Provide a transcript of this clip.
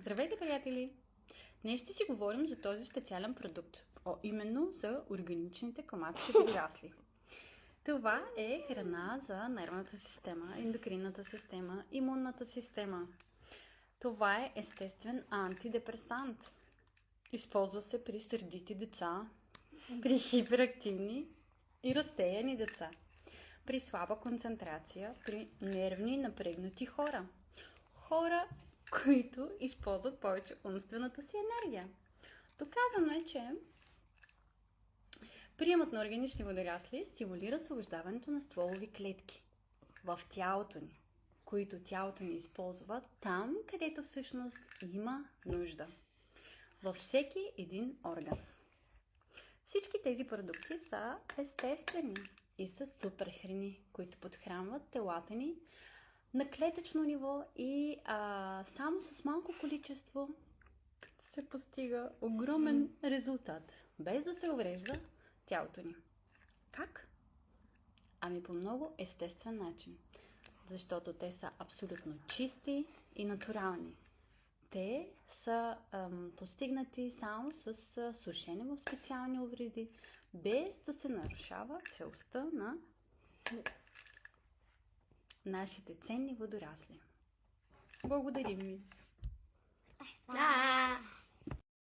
Здравейте, приятели! Днес ще си говорим за този специален продукт, именно за органичните клматици водорасли. Това е храна за нервната система, ендокринната система, имунната система. Това е естествен антидепресант. Използва се при сърдити деца, при хиперактивни и разсеяни деца, при слаба концентрация, при нервни напрегнати хора. Хора, които използват повече умствената си енергия. Доказано е, че приемът на органични водорасли стимулира освобождаването на стволови клетки в тялото ни, които тялото ни използва там, където всъщност има нужда. Във всеки един орган. Всички тези продукти са естествени и са супер храни, които подхранват телата ни на клетъчно ниво и само с малко количество се постига огромен резултат, без да се уврежда тялото ни. Как? Ами по много естествен начин, защото те са абсолютно чисти и натурални. Те са постигнати само с сушене в специални увреди, без да се нарушава целостта на нашите ценни водорасли. Благодарим ви! Да!